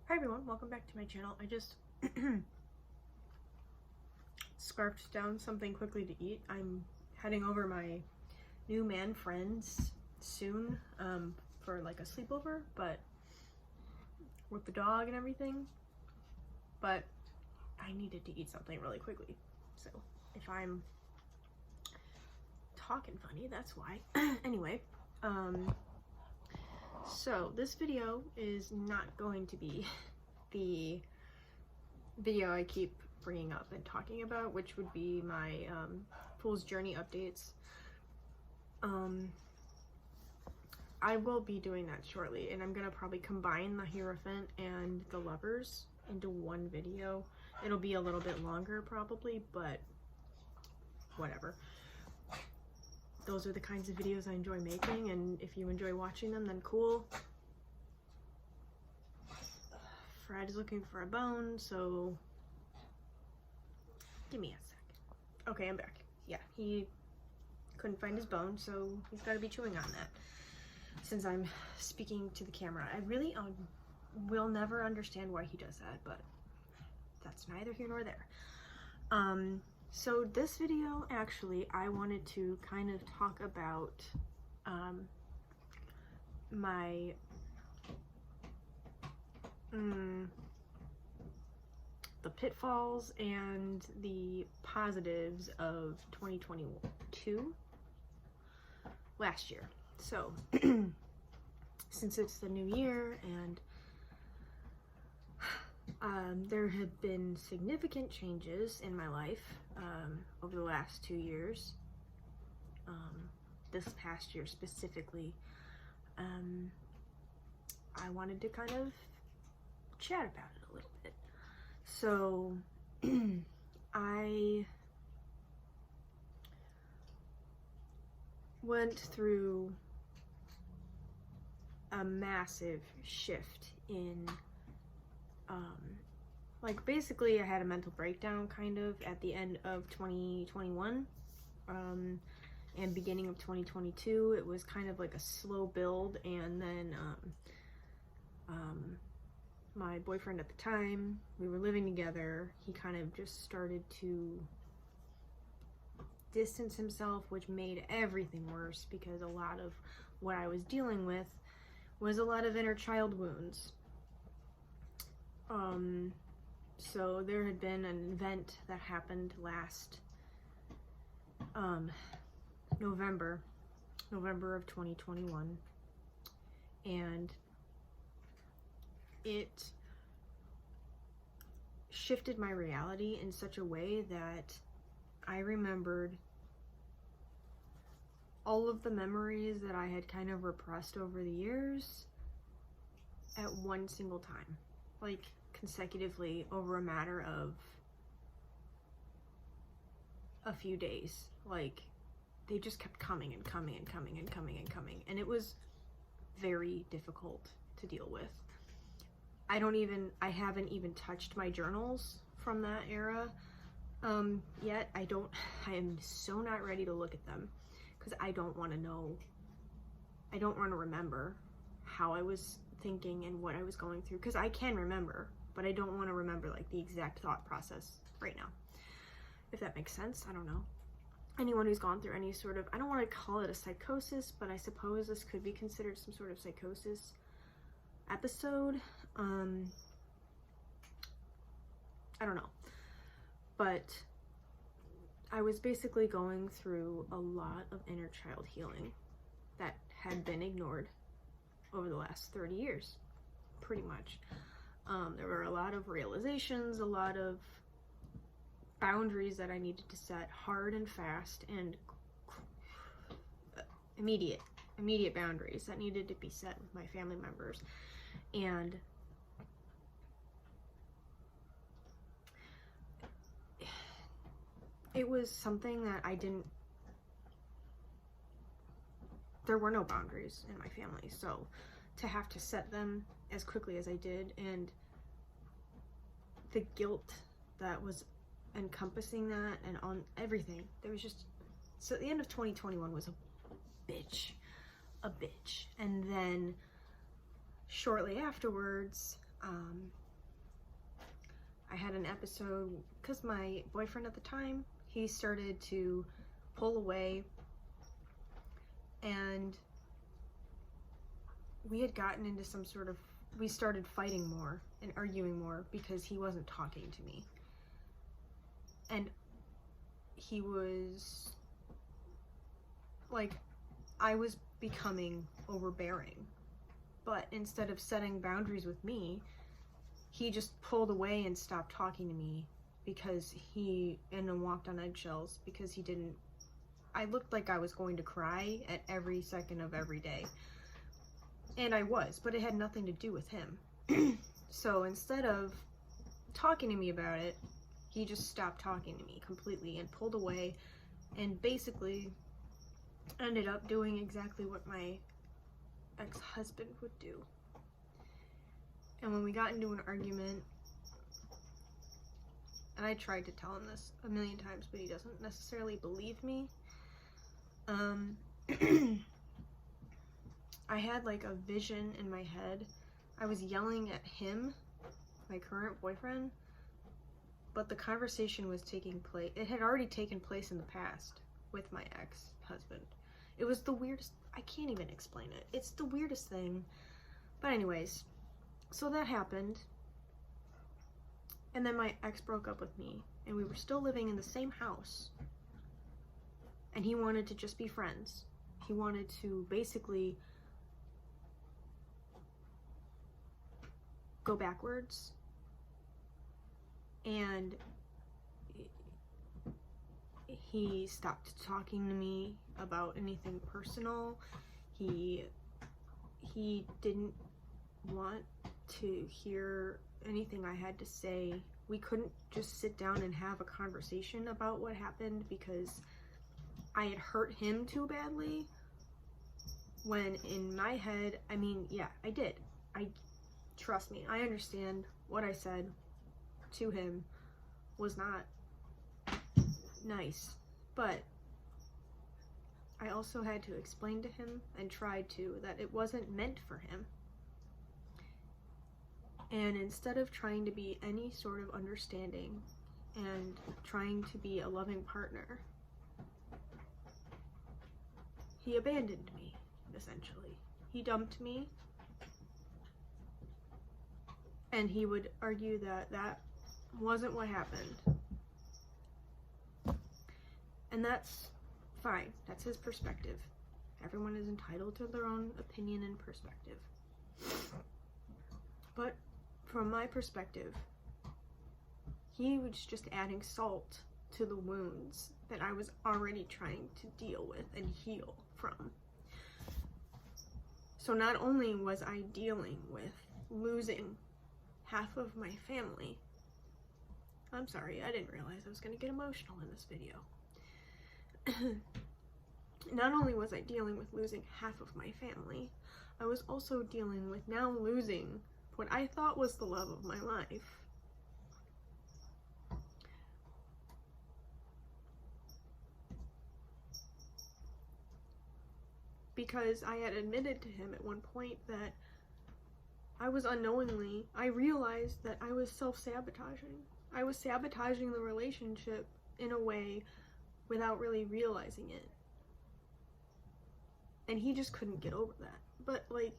Hi everyone, welcome back to my channel. I just scarfed down something quickly to eat. I'm heading over my new man friends soon for like a sleepover, but with the dog and everything. But I needed to eat something really quickly. So if I'm talking funny, that's why. Anyway, so this video is not going to be the video I keep bringing up and talking about, which would be my Fool's Journey updates. I will be doing that shortly, and I'm gonna probably combine the Hierophant and the Lovers into one video. It'll be a little bit longer probably, but whatever. Those are the kinds of videos I enjoy making, and if you enjoy watching them, then cool. Fred is looking for a bone, so give me a sec. Okay, I'm back. Yeah, he couldn't find his bone, so he's got to be chewing on that since I'm speaking to the camera. I really will never understand why he does that, but that's neither here nor there. So this video, actually, I wanted to kind of talk about my the pitfalls and the positives of 2022 last year. So since it's the new year and there have been significant changes in my life over the last 2 years. This past year specifically, I wanted to kind of chat about it a little bit. So I went through a massive shift in like basically I had a mental breakdown kind of at the end of 2021 and beginning of 2022. It was kind of like a slow build, and then my boyfriend at the time, we were living together, he kind of just started to distance himself, which made everything worse because a lot of what I was dealing with was a lot of inner child wounds. So there had been an event that happened last November of 2021, and it shifted my reality in such a way that I remembered all of the memories that I had kind of repressed over the years at one single time, like consecutively over a matter of a few days. Like they just kept coming and coming and coming and coming and coming, and it was very difficult to deal with. I haven't even touched my journals from that era yet. I am so not ready to look at them because I don't want to know, I don't want to remember how I was thinking and what I was going through, because I can remember, but I don't want to remember like the exact thought process right now, if that makes sense. I don't know. Anyone who's gone through any sort of, I don't want to call it a psychosis, but I suppose this could be considered some sort of psychosis episode. I don't know, but I was basically going through a lot of inner child healing that had been ignored over the last 30 years, pretty much. There were a lot of realizations, a lot of boundaries that I needed to set hard and fast, and immediate boundaries that needed to be set with my family members. And it was something that there were no boundaries in my family, so to have to set them as quickly as I did, and the guilt that was encompassing that and on everything, there was just, so at the end of 2021 was a bitch. And then shortly afterwards, I had an episode, because my boyfriend at the time, he started to pull away, and we had gotten into some sort of, we started fighting more and arguing more because he wasn't talking to me. And he was, like, I was becoming overbearing. But instead of setting boundaries with me, he just pulled away and stopped talking to me because and then walked on eggshells because he didn't, I looked like I was going to cry at every second of every day. And I was, but it had nothing to do with him. So instead of talking to me about it, he just stopped talking to me completely and pulled away, and basically ended up doing exactly what my ex-husband would do. And when we got into an argument, and I tried to tell him this a million times, but he doesn't necessarily believe me. I had like a vision in my head. I was yelling at him, my current boyfriend, but the conversation was taking place. It had already taken place in the past with my ex-husband. It was the weirdest, I can't even explain it. It's the weirdest thing. But anyways, so that happened. And then my ex broke up with me, and we were still living in the same house. And he wanted to just be friends. He wanted to basically go backwards. And he stopped talking to me about anything personal. He didn't want to hear anything I had to say. We couldn't just sit down and have a conversation about what happened because I had hurt him too badly. When in my head, I mean, yeah, I did. Trust me, I understand what I said to him was not nice, but I also had to explain to him and tried to that it wasn't meant for him. And instead of trying to be any sort of understanding and trying to be a loving partner, he abandoned me, essentially. He dumped me, and he would argue that that wasn't what happened. And that's fine. That's his perspective. Everyone is entitled to their own opinion and perspective. But from my perspective, he was just adding salt to the wounds that I was already trying to deal with and heal from. So not only was I dealing with losing half of my family, I'm sorry, I didn't realize I was going to get emotional in this video. Not only was I dealing with losing half of my family, I was also dealing with now losing what I thought was the love of my life. Because I had admitted to him at one point that I was unknowingly, I realized that I was self-sabotaging. I was sabotaging the relationship in a way without really realizing it. And he just couldn't get over that. But, like,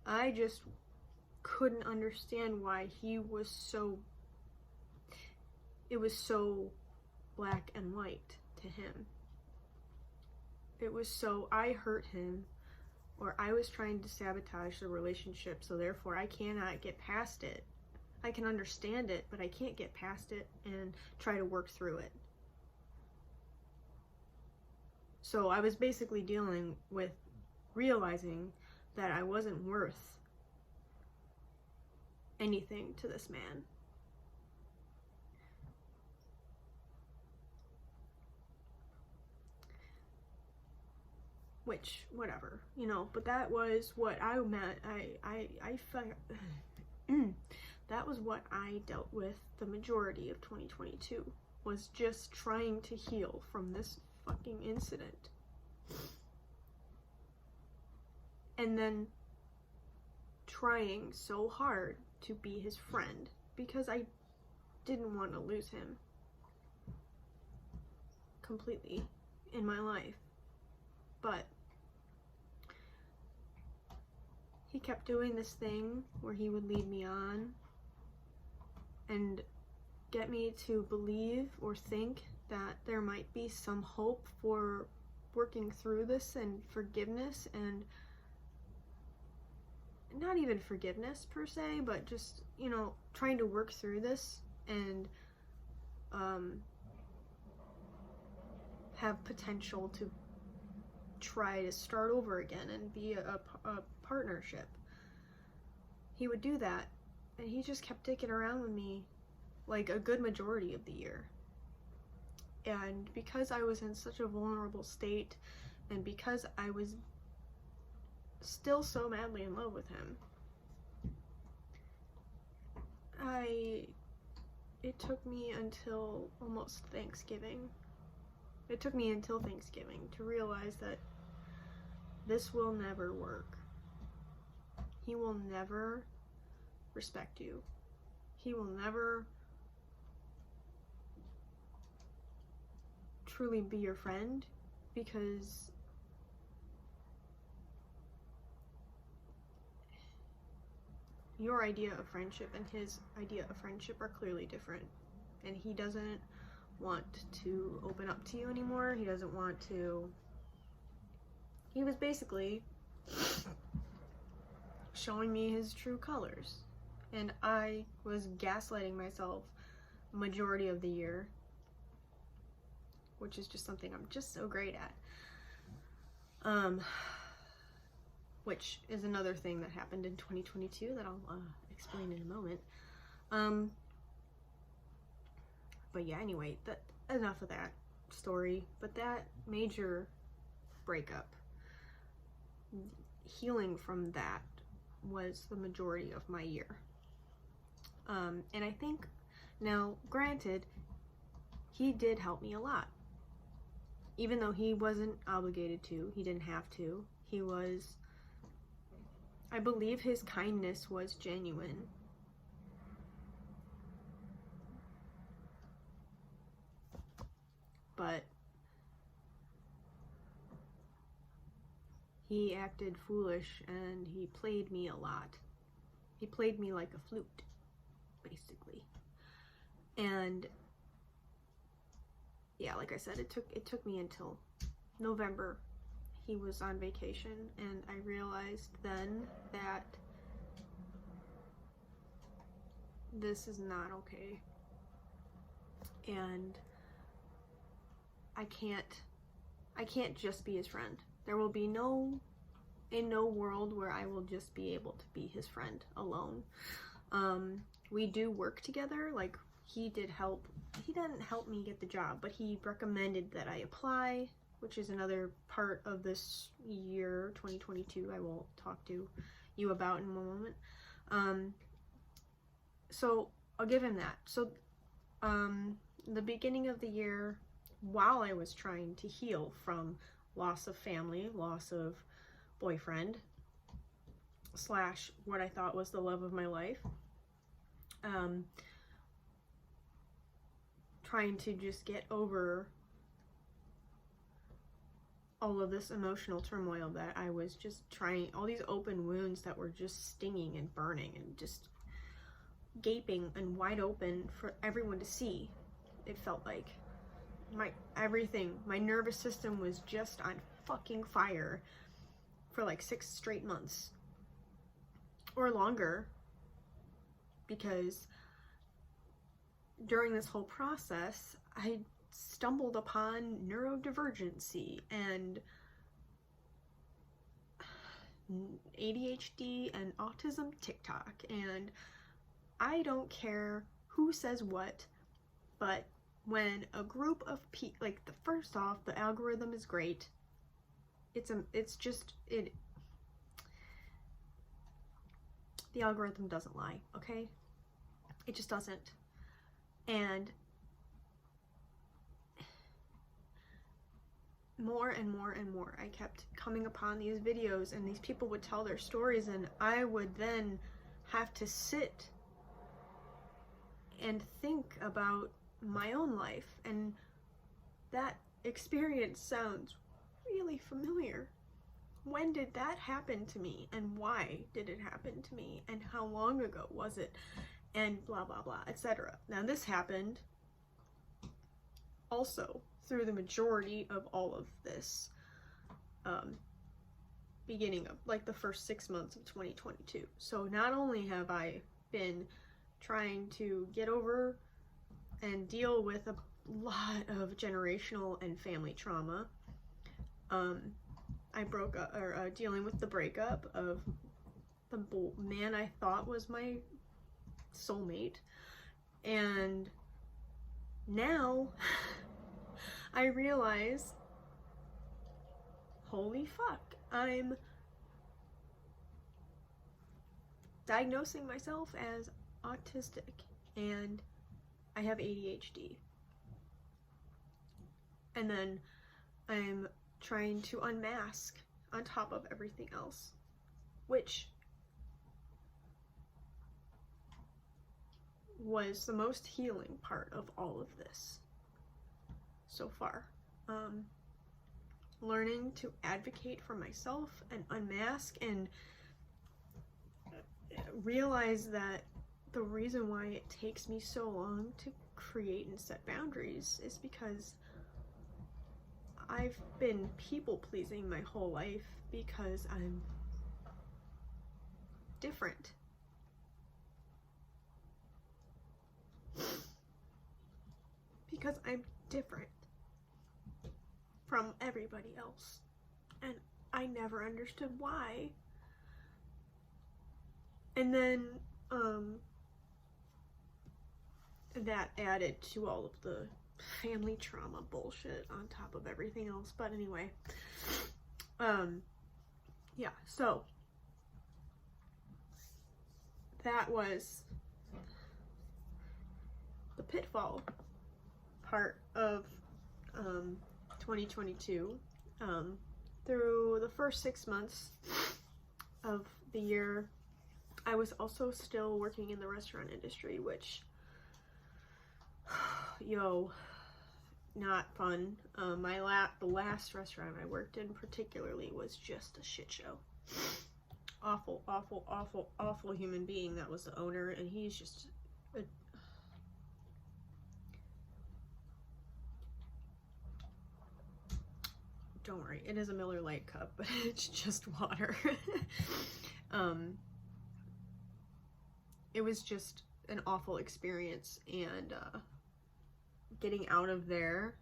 I just couldn't understand why he was so, it was so black and white to him. It was so, I hurt him, or I was trying to sabotage the relationship, so therefore I cannot get past it. I can understand it, but I can't get past it and try to work through it. So I was basically dealing with realizing that I wasn't worth anything to this man. Which, whatever, you know, but that was what I meant. I felt, that was what I dealt with the majority of 2022, was just trying to heal from this fucking incident. And then trying so hard to be his friend because I didn't want to lose him completely in my life. But he kept doing this thing where he would lead me on and get me to believe or think that there might be some hope for working through this and forgiveness, and not even forgiveness per se, but just, you know, trying to work through this and have potential to try to start over again and be a partnership. He would do that, and he just kept dicking around with me like a good majority of the year. And because I was in such a vulnerable state, and because I was still so madly in love with him, it took me until almost Thanksgiving. It took me until Thanksgiving to realize that this will never work. He will never respect you. He will never truly be your friend, because your idea of friendship and his idea of friendship are clearly different, and he doesn't want to open up to you anymore. He doesn't want to. He was basically showing me his true colors, and I was gaslighting myself majority of the year, which is just something I'm just so great at. Which is another thing that happened in 2022 that I'll explain in a moment. But yeah, anyway, enough of that story. But that major breakup, healing from that was the majority of my year. And I think, now granted, he did help me a lot. Even though he wasn't obligated to, he didn't have to. He was, I believe his kindness was genuine. But he acted foolish, and he played me a lot. He played me like a flute, basically. And yeah, like I said, it took me until November. He was on vacation, and I realized then that this is not okay. And I can't just be his friend. There will be no world where I will just be able to be his friend alone. We do work together. Like, he didn't help me get the job, but he recommended that I apply, which is another part of this year, 2022, I will talk to you about in a moment. So I'll give him that. So the beginning of the year, while I was trying to heal from loss of family, loss of boyfriend, / what I thought was the love of my life, trying to just get over all of this emotional turmoil that I was just trying, all these open wounds that were just stinging and burning and just gaping and wide open for everyone to see. It felt like my nervous system was just on fucking fire for like 6 straight months or longer, because during this whole process I stumbled upon neurodivergency and ADHD and autism TikTok, and I don't care who says what, but when a group of people, like, first off, the algorithm is great. The algorithm doesn't lie, okay? It just doesn't. And more and more and more, I kept coming upon these videos, and these people would tell their stories, and I would then have to sit and think about my own life, and that experience sounds really familiar. When did that happen to me, and why did it happen to me, and how long ago was it, and blah blah blah, etc. Now this happened also through the majority of all of this, beginning of like the first 6 months of 2022. So not only have I been trying to get over and deal with a lot of generational and family trauma, I broke up, or dealing with the breakup of the man I thought was my soulmate, and now I realize, holy fuck, I'm diagnosing myself as autistic, and I have ADHD. And then I'm trying to unmask on top of everything else, which was the most healing part of all of this so far. Learning to advocate for myself and unmask, and realize that the reason why it takes me so long to create and set boundaries is because I've been people pleasing my whole life because I'm different. Because I'm different from everybody else, and I never understood why. And then that added to all of the family trauma bullshit on top of everything else. But anyway, yeah, so that was the pitfall part of 2022. Through the first 6 months of the year, I was also still working in the restaurant industry, which, not fun. The last restaurant I worked in particularly was just a shit show. Awful, awful, awful, awful human being that was the owner, and he's just don't worry, it is a Miller Lite cup, but it's just water. It was just an awful experience, and getting out of there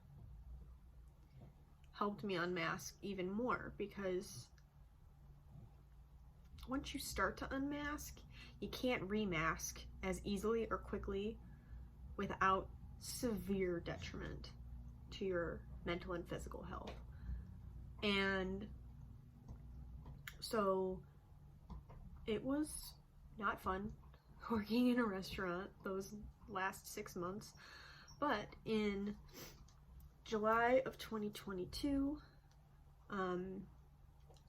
helped me unmask even more, because once you start to unmask, you can't remask as easily or quickly without severe detriment to your mental and physical health. And so it was not fun working in a restaurant those last 6 months, but in July of 2022,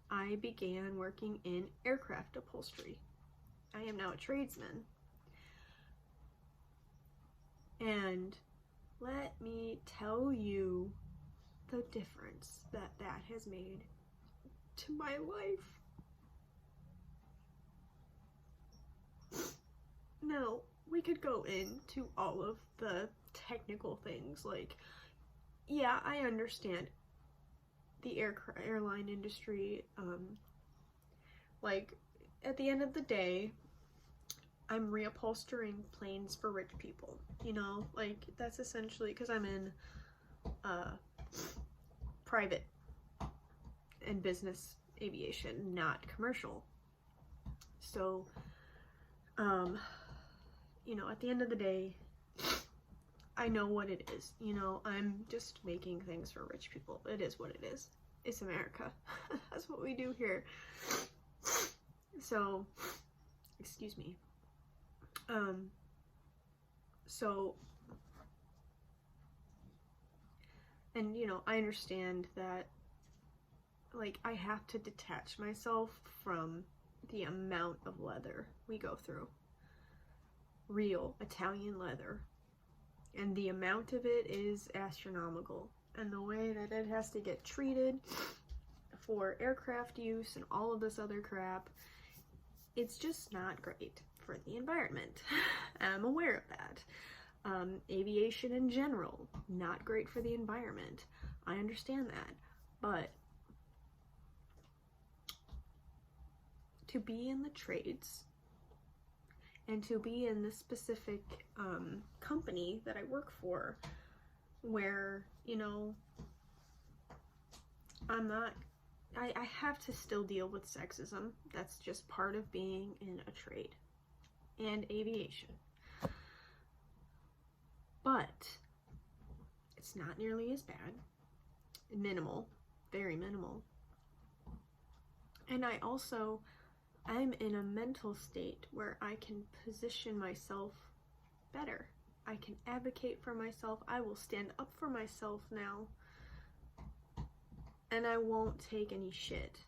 I began working in aircraft upholstery. I am now a tradesman, and let me tell you the difference that has made to my life. Now, we could go into all of the technical things, like, yeah, I understand the airline industry, like, at the end of the day, I'm reupholstering planes for rich people, like, that's essentially, because I'm in private and business aviation, not commercial. So, at the end of the day, I know what it is. I'm just making things for rich people. It is what it is. It's America. That's what we do here. So, excuse me. And I understand that like, I have to detach myself from the amount of leather we go through. Real Italian leather. And the amount of it is astronomical. And the way that it has to get treated for aircraft use and all of this other crap, it's just not great for the environment. I'm aware of that. Aviation in general, not great for the environment. I understand that. But to be in the trades and to be in this specific company that I work for, where, you know, I have to still deal with sexism. That's just part of being in a trade and aviation. But it's not nearly as bad. Minimal, very minimal. And I'm in a mental state where I can position myself better. I can advocate for myself. I will stand up for myself now. And I won't take any shit.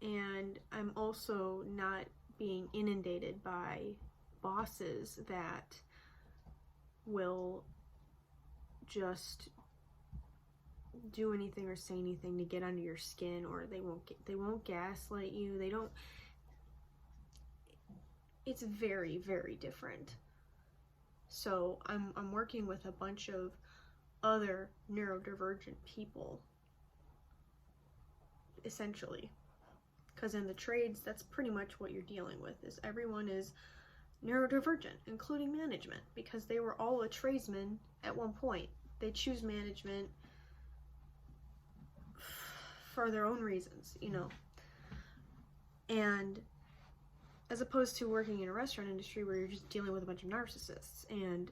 And I'm also not being inundated by bosses that will just do anything or say anything to get under your skin, or they won't gaslight you. They don't. It's very, very different. So I'm working with a bunch of other neurodivergent people, essentially, because in the trades, that's pretty much what you're dealing with. Is everyone is neurodivergent, including management, because they were all a tradesman at one point. They choose management for their own reasons, you know. And as opposed to working in a restaurant industry where you're just dealing with a bunch of narcissists and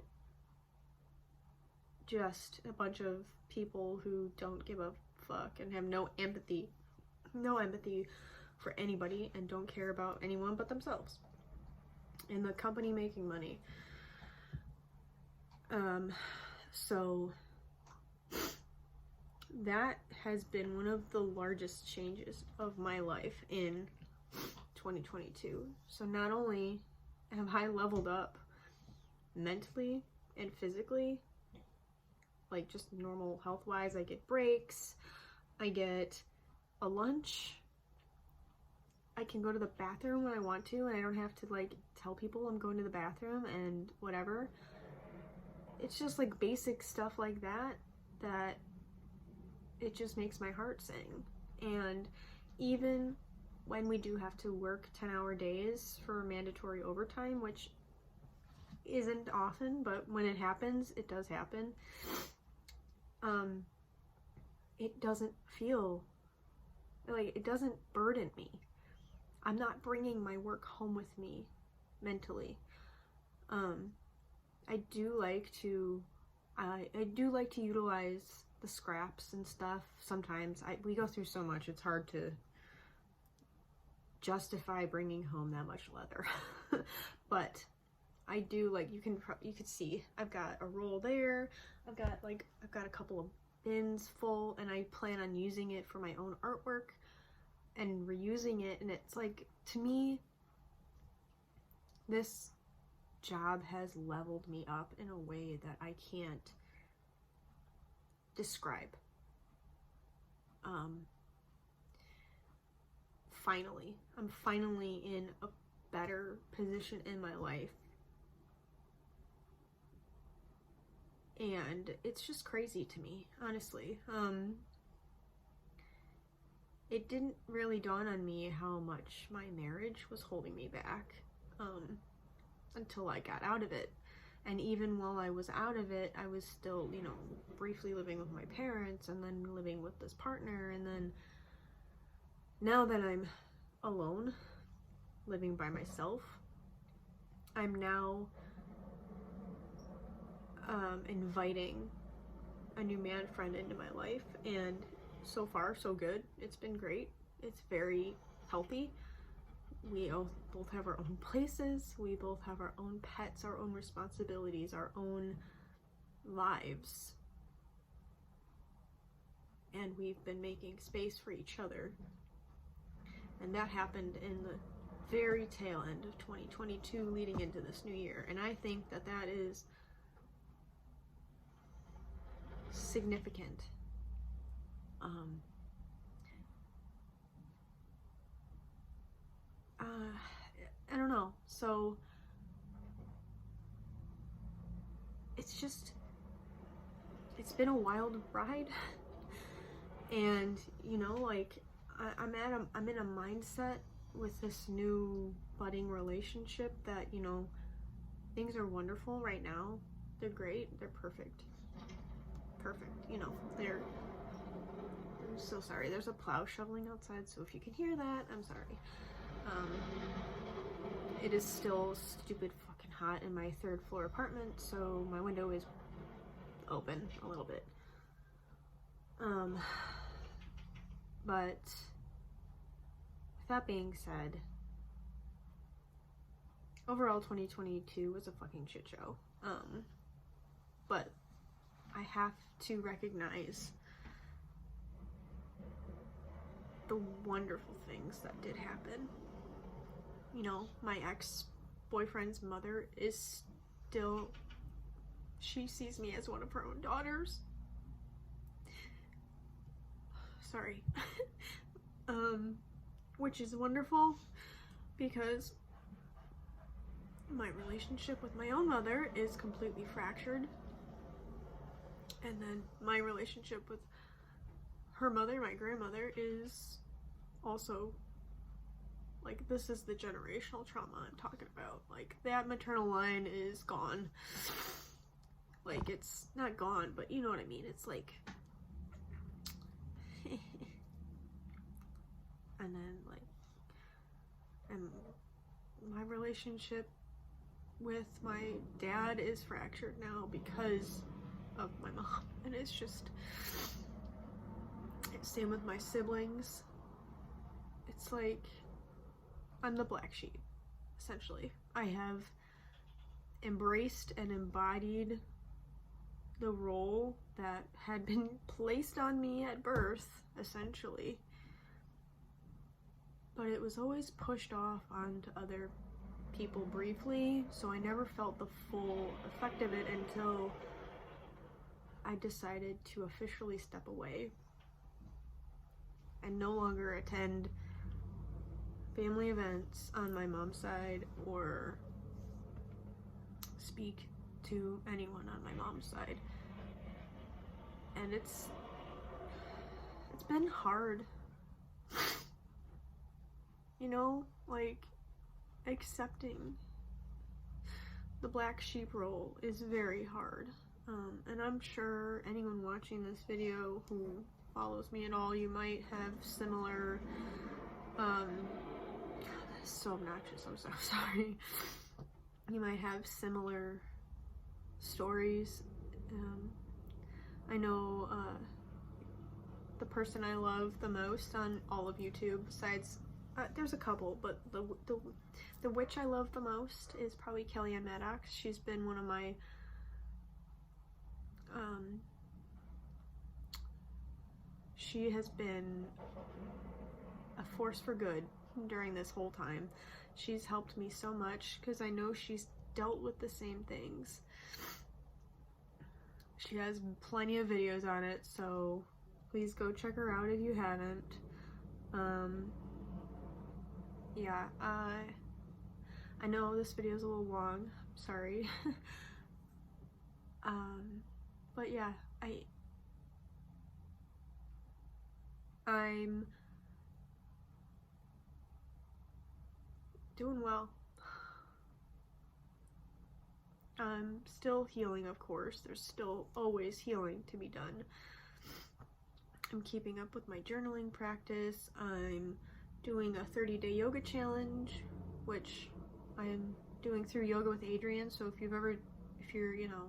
just a bunch of people who don't give a fuck and have no empathy for anybody and don't care about anyone but themselves and the company making money. So that has been one of the largest changes of my life in 2022. So not only have I leveled up mentally and physically, like just normal health-wise, I get breaks, I get a lunch, I can go to the bathroom when I want to, and I don't have to like tell people I'm going to the bathroom and whatever. It's just like basic stuff like that it just makes my heart sing. And even when we do have to work 10-hour days for mandatory overtime, which isn't often, but when it happens, it does happen. It doesn't feel like, it doesn't burden me. I'm not bringing my work home with me mentally. I do like to utilize the scraps and stuff. Sometimes we go through so much, it's hard to justify bringing home that much leather. But I do, like, you could see I've got a roll there. I've got a couple of bins full, and I plan on using it for my own artwork and reusing it. And it's like, to me, this job has leveled me up in a way that I can't describe. I'm finally in a better position in my life. And it's just crazy to me, honestly. It didn't really dawn on me how much my marriage was holding me back until I got out of it. And even while I was out of it, I was still, you know, briefly living with my parents and then living with this partner. And then now that I'm alone, living by myself, I'm now inviting a new man friend into my life, and so far so good. It's been great. It's very healthy. We both have our own places. We both have our own pets, our own responsibilities, our own lives. and we've been making space for each other. And that happened in the very tail end of 2022 leading into this new year. And I think that that is significant. I don't know. So it's been a wild ride. And, you know, like, I'm in a mindset with this new budding relationship that, you know, things are wonderful right now. They're great. They're perfect. You know, I'm so sorry. There's a plow shoveling outside, so if you can hear that, I'm sorry. It is still stupid fucking hot in my 3rd floor apartment, so my window is open a little bit. But with that being said, overall 2022 was a fucking shit show. But I have to recognize the wonderful things that did happen. You know, my ex-boyfriend's mother is still, she sees me as one of her own daughters. Sorry. Which is wonderful, because my relationship with my own mother is completely fractured. And then my relationship with her mother, my grandmother, is also, like, this is the generational trauma I'm talking about. Like, that maternal line is gone. Like, it's not gone, but you know what I mean. It's like, and then, like, and my relationship with my dad is fractured now because of my mom. And it's just, same with my siblings. It's like, I'm the black sheep, essentially. I have embraced and embodied the role that had been placed on me at birth, essentially. But it was always pushed off onto other people briefly, so I never felt the full effect of it until I decided to officially step away and no longer attend family events on my mom's side or speak to anyone on my mom's side. And it's been hard. You know, like, accepting the black sheep role is very hard. And I'm sure anyone watching this video who follows me at all, you might have similar, that's so obnoxious, I'm so sorry. You might have similar stories. I know, the person I love the most on all of YouTube, besides, there's a couple, but the witch I love the most is probably Kellyanne Maddox. She's been one of my, she has been a force for good during this whole time. She's helped me so much because I know she's dealt with the same things. She has plenty of videos on it, so please go check her out if you haven't. Yeah, I know this video is a little long, sorry. But yeah, I'm doing well. I'm still healing, of course. There's still always healing to be done. I'm keeping up with my journaling practice. I'm doing a 30-day yoga challenge, which I'm doing through Yoga with Adrienne. So if you're, you know,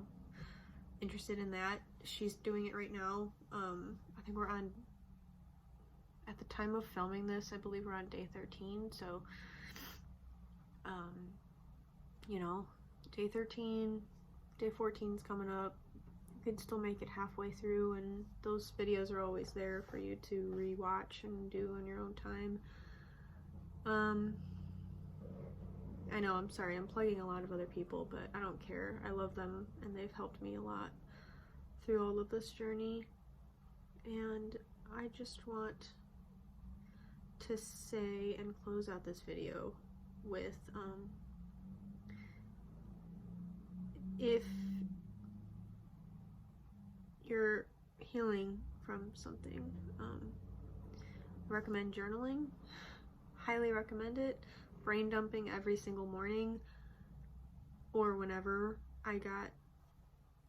interested in that, she's doing it right now. I think we're on, at the time of filming this, I believe we're on day 13. So, you know, day 13, day 14 is coming up. could still make it halfway through, and those videos are always there for you to rewatch and do on your own time. I know, I'm sorry, I'm plugging a lot of other people, but I don't care. I love them, and they've helped me a lot through all of this journey. And I just want to say and close out this video with, if you're healing from something, recommend journaling. Highly recommend it. Brain dumping every single morning, or whenever I got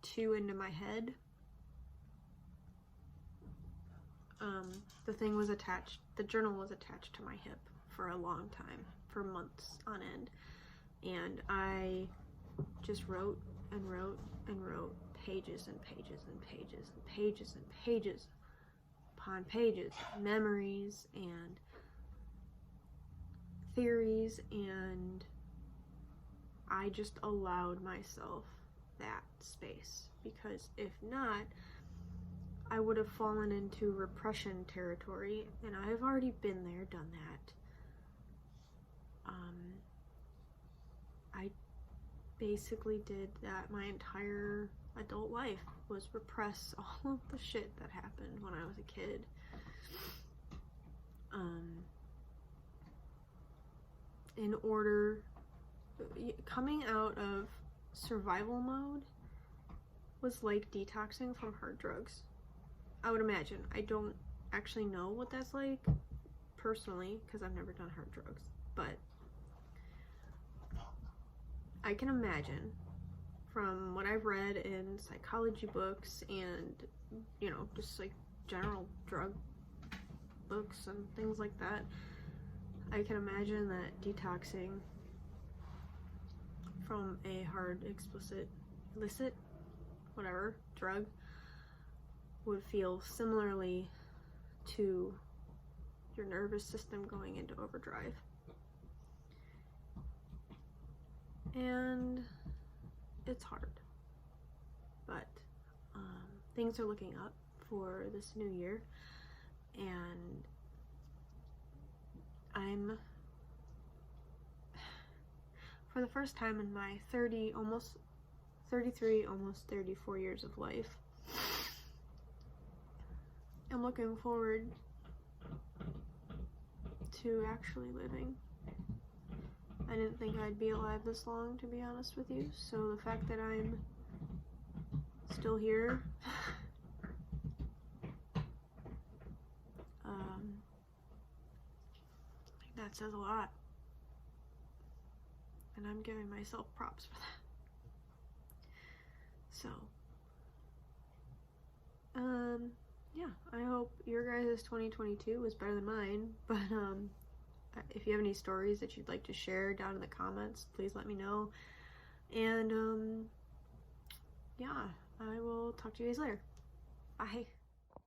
too into my head. The journal was attached to my hip for a long time, for months on end, and I just wrote and wrote and wrote pages and pages and pages and pages and pages upon pages, memories and theories, and I just allowed myself that space, because if not, I would have fallen into repression territory, and I've already been there, done that. I basically did that my entire adult life, was repress all of the shit that happened when I was a kid. In order, coming out of survival mode was like detoxing from hard drugs. I would imagine. I don't actually know what that's like personally, because I've never done hard drugs, but I can imagine from what I've read in psychology books and, you know, just like general drug books and things like that, I can imagine that detoxing from a hard, illicit, whatever, drug would feel similarly to your nervous system going into overdrive. And it's hard, but things are looking up for this new year, and I'm, for the first time in my 33, almost 34 years of life, I'm looking forward to actually living. I didn't think I'd be alive this long, to be honest with you, so the fact that I'm still here, that says a lot, and I'm giving myself props for that. So, yeah, I hope your guys' 2022 was better than mine, but if you have any stories that you'd like to share down in the comments, please let me know, and yeah, I will talk to you guys later. Bye.